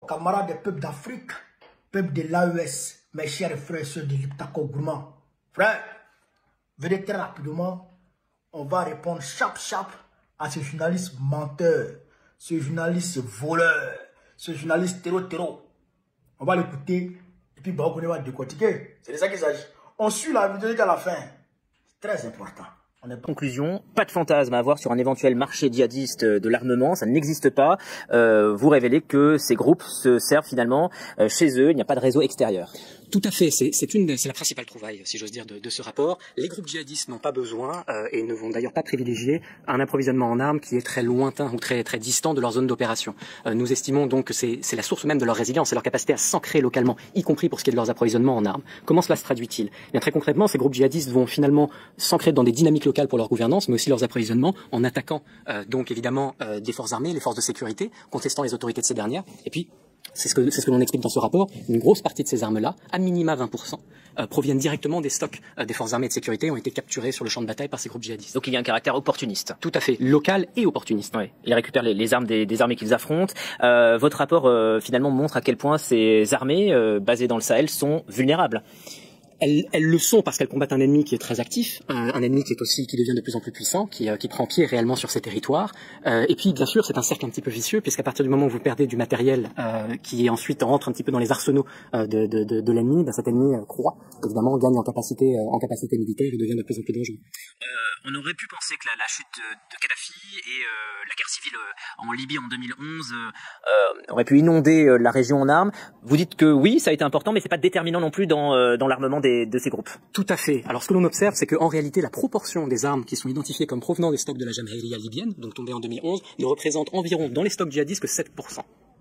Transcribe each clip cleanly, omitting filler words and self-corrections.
camarades des peuples d'Afrique, peuples de l'AES, mes chers frères et sœurs de l'Iptako Gourmand. Frère, venez très rapidement, on va répondre chap à ce journaliste menteur, ce journaliste voleur, ce journaliste terreau. On va l'écouter et puis on va décortiquer. C'est de ça qu'il s'agit. On suit la vidéo jusqu'à la fin. C'est très important. Conclusion, pas de fantasme à avoir sur un éventuel marché djihadiste de l'armement, ça n'existe pas. Vous révélez que ces groupes se servent finalement chez eux, il n'y a pas de réseau extérieur. Tout à fait, c'est la principale trouvaille, si j'ose dire, de ce rapport. Les groupes djihadistes n'ont pas besoin et ne vont d'ailleurs pas privilégier un approvisionnement en armes qui est très lointain ou très distant de leur zone d'opération. Nous estimons donc que c'est la source même de leur résilience, c'est leur capacité à s'ancrer localement, y compris pour ce qui est de leurs approvisionnements en armes. Comment cela se traduit-il? Bien, très concrètement, ces groupes djihadistes vont finalement s'ancrer dans des dynamiques locales pour leur gouvernance, mais aussi leurs approvisionnements, en attaquant donc évidemment des forces armées, les forces de sécurité, contestant les autorités de ces dernières, et puis c'est ce que l'on explique dans ce rapport, une grosse partie de ces armes-là, à minima 20%, proviennent directement des stocks des forces armées et de sécurité et ont été capturées sur le champ de bataille par ces groupes djihadistes. Donc il y a un caractère opportuniste. Tout à fait, local et opportuniste. Oui, ils récupèrent les armes des armées qu'ils affrontent. Votre rapport finalement montre à quel point ces armées basées dans le Sahel sont vulnérables. Elles le sont parce qu'elles combattent un ennemi qui est très actif, un ennemi qui devient de plus en plus puissant, qui prend pied réellement sur ces territoires. Et puis, bien sûr, c'est un cercle un petit peu vicieux, puisqu'à partir du moment où vous perdez du matériel qui ensuite rentre un petit peu dans les arsenaux de l'ennemi, ben cet ennemi croît, évidemment, gagne en capacité militaire et devient de plus en plus dangereux. On aurait pu penser que la chute de Kadhafi et la guerre civile en Libye en 2011 aurait pu inonder la région en armes. Vous dites que oui, ça a été important, mais c'est pas déterminant non plus dans l'armement de ces groupes. Tout à fait. Alors ce que l'on observe, c'est qu'en réalité, la proportion des armes qui sont identifiées comme provenant des stocks de la Jamahiriya libyenne, donc tombée en 2011, ne représente environ dans les stocks djihadistes que 7%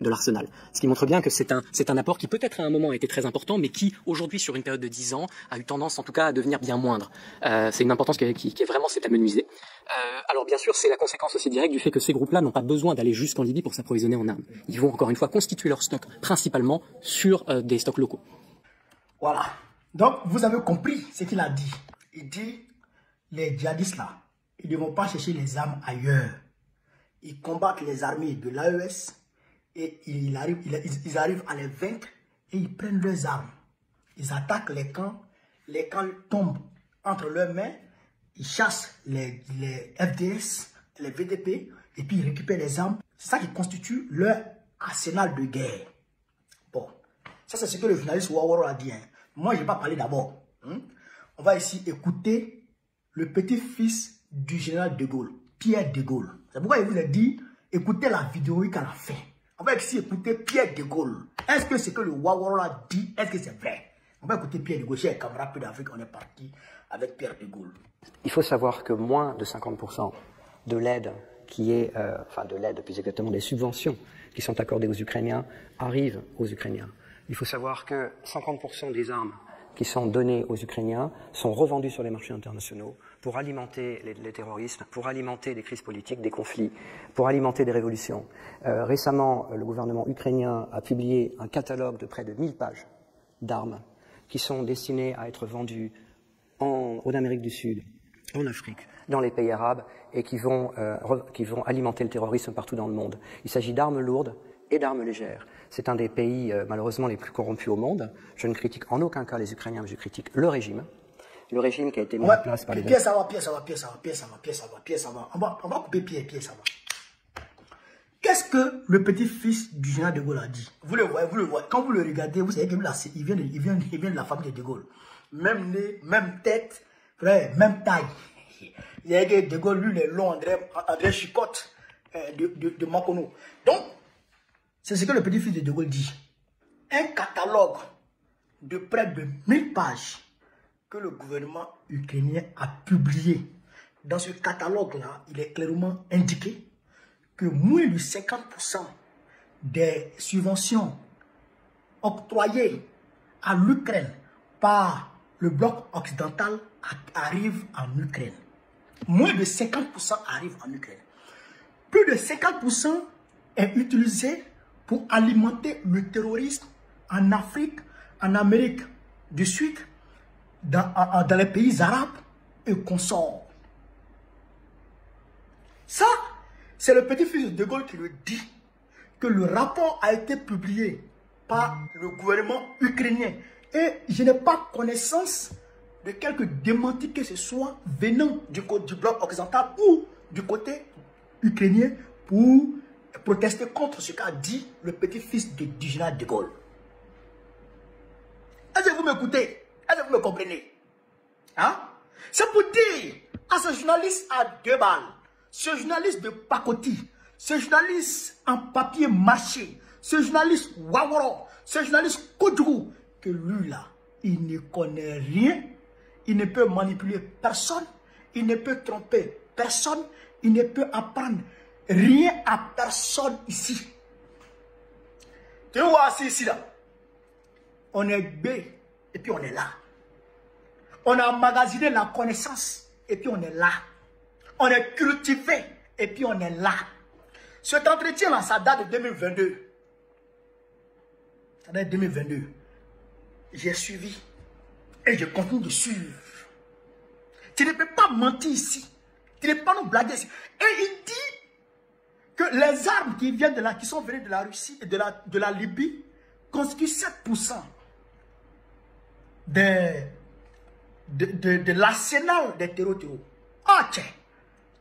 de l'arsenal. Ce qui montre bien que c'est un apport qui peut-être à un moment a été très important, mais qui aujourd'hui, sur une période de 10 ans, a eu tendance en tout cas à devenir bien moindre. C'est une importance qui est vraiment s'est amenuisée. Alors bien sûr, c'est la conséquence aussi directe du fait que ces groupes-là n'ont pas besoin d'aller jusqu'en Libye pour s'approvisionner en armes. Ils vont encore une fois constituer leurs stocks principalement sur des stocks locaux. Voilà. Donc, vous avez compris ce qu'il a dit. Il dit, les djihadistes là, ils ne vont pas chercher les armes ailleurs. Ils combattent les armées de l'AES et ils arrivent à les vaincre et ils prennent leurs armes. Ils attaquent les camps tombent entre leurs mains, ils chassent les FDS, les VDP et puis ils récupèrent les armes. C'est ça qui constitue leur arsenal de guerre. Bon, ça c'est ce que le journaliste Wawaro a dit. Moi, je n'ai pas parlé d'abord. On va ici écouter le petit-fils du général de Gaulle, Pierre de Gaulle. C'est pourquoi il vous a dit, écoutez la vidéo qu'elle a fait. On va ici écouter Pierre de Gaulle. Est-ce que ce que le Wawaro a dit, est-ce que c'est vrai? On va écouter Pierre de Gaulle. Chers camarades d'Afrique, on est parti avec Pierre de Gaulle. Il faut savoir que moins de 50% de l'aide qui est, de l'aide, plus exactement des subventions qui sont accordées aux Ukrainiens, arrivent aux Ukrainiens. Il faut savoir que 50% des armes qui sont données aux Ukrainiens sont revendues sur les marchés internationaux pour alimenter les terrorismes, pour alimenter des crises politiques, des conflits, pour alimenter des révolutions. Récemment, le gouvernement ukrainien a publié un catalogue de près de 1000 pages d'armes qui sont destinées à être vendues en Amérique du Sud, en Afrique, dans les pays arabes et qui vont alimenter le terrorisme partout dans le monde. Il s'agit d'armes lourdes et d'armes légères. C'est un des pays malheureusement les plus corrompus au monde. Je ne critique en aucun cas les Ukrainiens, mais je critique le régime. Le régime qui a été mis en place par les... Pierre, ça va. On va couper Pierre, ça va. Qu'est-ce que le petit-fils du général de Gaulle a dit? Vous le voyez. Quand vous le regardez, vous savez qu'il vient de la famille de Gaulle. Même nez, même tête, frère, même taille. Il y a de Gaulle, lui, le long André Chicotte de Makono. Donc, c'est ce que le petit-fils de Gaulle dit. Un catalogue de près de 1000 pages que le gouvernement ukrainien a publié. Dans ce catalogue-là, il est clairement indiqué que moins de 50% des subventions octroyées à l'Ukraine par le bloc occidental arrivent en Ukraine. Moins de 50% arrivent en Ukraine. Plus de 50% est utilisé pour alimenter le terrorisme en Afrique, en Amérique du Sud, dans les pays arabes et consorts. Ça, c'est le petit-fils de Gaulle qui le dit. que le rapport a été publié par le gouvernement ukrainien. Et je n'ai pas connaissance de quelques démentis que ce soit venant du bloc occidental ou du côté ukrainien pour protester contre ce qu'a dit le petit-fils du général de Gaulle. Est-ce que vous m'écoutez? Est-ce que vous me comprenez? Hein? C'est pour dire à ce journaliste à 2 balles, ce journaliste de pacotille, ce journaliste en papier mâché, ce journaliste waworo, ce journaliste Kodjougou, que lui là, il ne connaît rien, il ne peut manipuler personne, il ne peut tromper personne, il ne peut apprendre rien à personne ici. Tu vois ici là, on est B et puis on est là. On a emmagasiné la connaissance et puis on est là. On est cultivé et puis on est là. Cet entretien là, ça date de 2022. Ça date de 2022. J'ai suivi et je continue de suivre. Tu ne peux pas mentir ici. Tu ne peux pas nous blaguer ici. Et il dit que les armes qui viennent de là, qui sont venues de la Russie et de la Libye, constituent 7% de l'arsenal des terreaux. Ah tiens,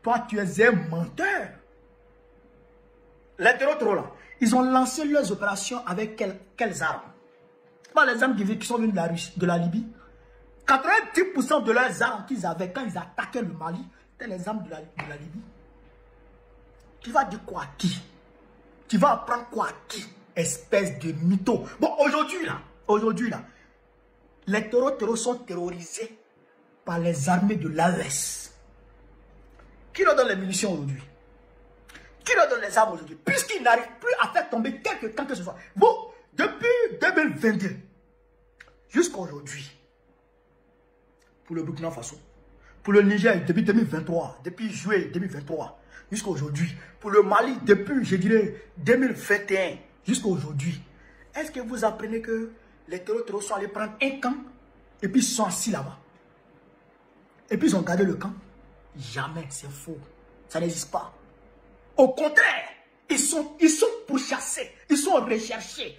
toi tu es un menteur. Les terreaux là, ils ont lancé leurs opérations avec quelles armes? Pas les armes qui sont venues de la Russie, de la Libye. 90% de leurs armes qu'ils avaient quand ils attaquaient le Mali, c'était les armes de la Libye. Tu vas dire quoi à qui? Tu vas apprendre quoi à qui? Espèce de mytho. Bon, aujourd'hui là, les terreaux sont terrorisés par les armées de l'AES. Qui leur donne les munitions aujourd'hui? Qui leur donne les armes aujourd'hui? Puisqu'ils n'arrivent plus à faire tomber quand que ce soit. Bon, depuis 2022 jusqu'à aujourd'hui, pour le Burkina Faso, pour le Niger depuis 2023, depuis juillet 2023 jusqu'à aujourd'hui, pour le Mali depuis, je dirais, 2021 jusqu'à aujourd'hui, est-ce que vous apprenez que les terroristes sont allés prendre un camp et puis ils sont assis là-bas? Et puis ils ont gardé le camp? Jamais, c'est faux. Ça n'existe pas. Au contraire, ils sont pourchassés, ils sont recherchés.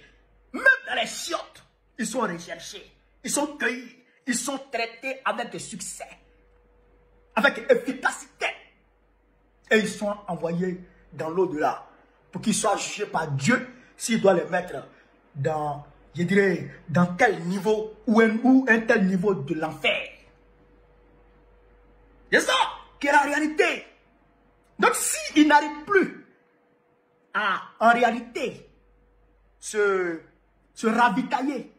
Même dans les chiottes, ils sont recherchés, ils sont cueillis, ils sont traités avec succès, avec efficacité. Et ils sont envoyés dans l'au-delà pour qu'ils soient jugés par Dieu s'il doit les mettre dans, je dirais, dans tel niveau ou un tel niveau de l'enfer. C'est ça qui est la réalité. Donc s'ils n'arrivent plus à, en réalité, se ravitailler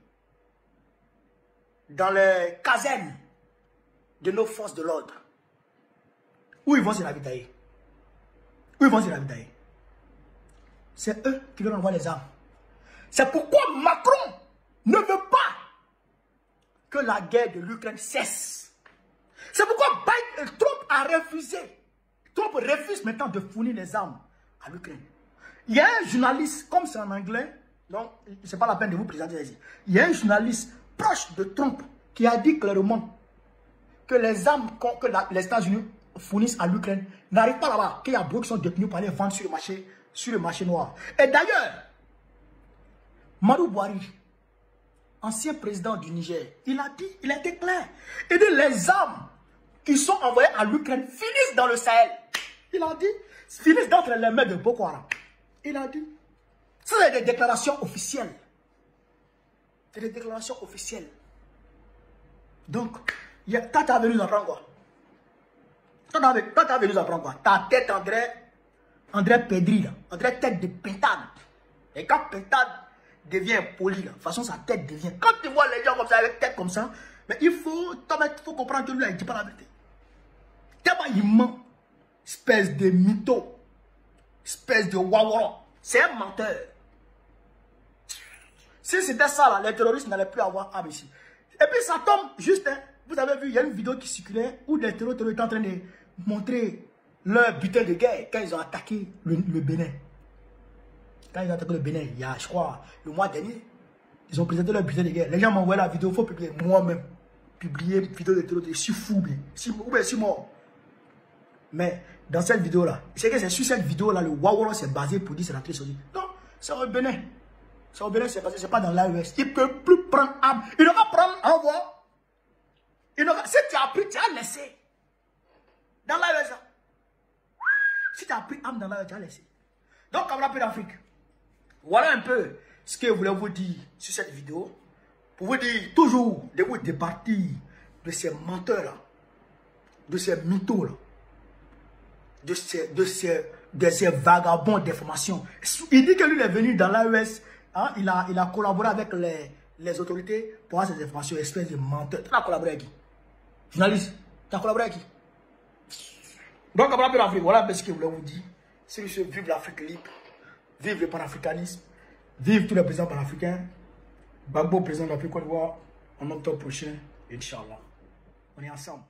dans les casernes de nos forces de l'ordre, où ils vont se ravitailler? Où ils vont se ravitailler? C'est eux qui leur envoient les armes. C'est pourquoi Macron ne veut pas que la guerre de l'Ukraine cesse. C'est pourquoi Trump a refusé. Trump refuse maintenant de fournir les armes à l'Ukraine. Il y a un journaliste, comme c'est en anglais, donc ce n'est pas la peine de vous présenter ici. Il y a un journaliste proche de Trump qui a dit clairement que les armes que les États-Unis fournissent à l'Ukraine n'arrivent pas là-bas, qu'il y a beaucoup qui sont détenus pour aller vendre sur le marché noir. Et d'ailleurs, Madou Bouhari, ancien président du Niger, il a été clair. Il dit les armes qui sont envoyées à l'Ukraine finissent dans le Sahel. Il a dit, finissent d'entre les mains de Boko Haram. Il a dit, c'est des déclarations officielles. C'est des déclarations officielles. Donc, toi, tu as venu nous apprendre quoi? Toi, tu as venu nous apprendre quoi? Ta tête, André Pedri, là. André tête de pétade. Et quand pétade devient poli, là, de toute façon, sa tête devient. Quand tu vois les gens comme ça, avec tête comme ça, mais il faut comprendre que lui, il ne dit pas la vérité. Tellement il ment. Espèce de mytho. Espèce de waworo. C'est un menteur. Si c'était ça, là, les terroristes n'allaient plus avoir armes ici. Et puis ça tombe juste, hein, vous avez vu, il y a une vidéo qui circulait où les terroristes étaient en train de montrer leur butin de guerre quand ils ont attaqué le Bénin. Quand ils ont attaqué le Bénin, il y a, je crois, le mois dernier, ils ont présenté leur butin de guerre. Les gens m'ont envoyé la vidéo, il faut publier moi-même. Publier une vidéo de terroristes, je suis fou, je suis mort. Mais dans cette vidéo-là, c'est que c'est sur cette vidéo-là, le Waworo s'est basé pour dire c'est la triche. Non, C'est au Bénin. C'est au Bénin, c'est parce que c'est pas dans l'AES. Il ne peut plus prendre arme. Il ne va prendre envoi. Si tu as pris, tu as laissé. Dans l'AES. Si tu as pris arme dans l'AES, tu as laissé. Donc, camarades d'Afrique, voilà un peu ce que je voulais vous dire sur cette vidéo. Pour vous dire toujours de vous départir de ces menteurs-là, de ces mythos-là, de ces vagabonds d'information. Il dit que lui il est venu dans l'AES, hein, il a collaboré avec les autorités pour avoir ces informations, espèce de menteur. Tu as collaboré avec qui? Journaliste, tu as collaboré avec qui? Donc, après l'Afrique, voilà ce que je voulais vous dire. C'est que vive l'Afrique libre, vive le panafricanisme, vive tous les présidents panafricains. Gbagbo, président de l'Afrique Côte d'Ivoire, en octobre prochain, Inch'Allah. On est ensemble.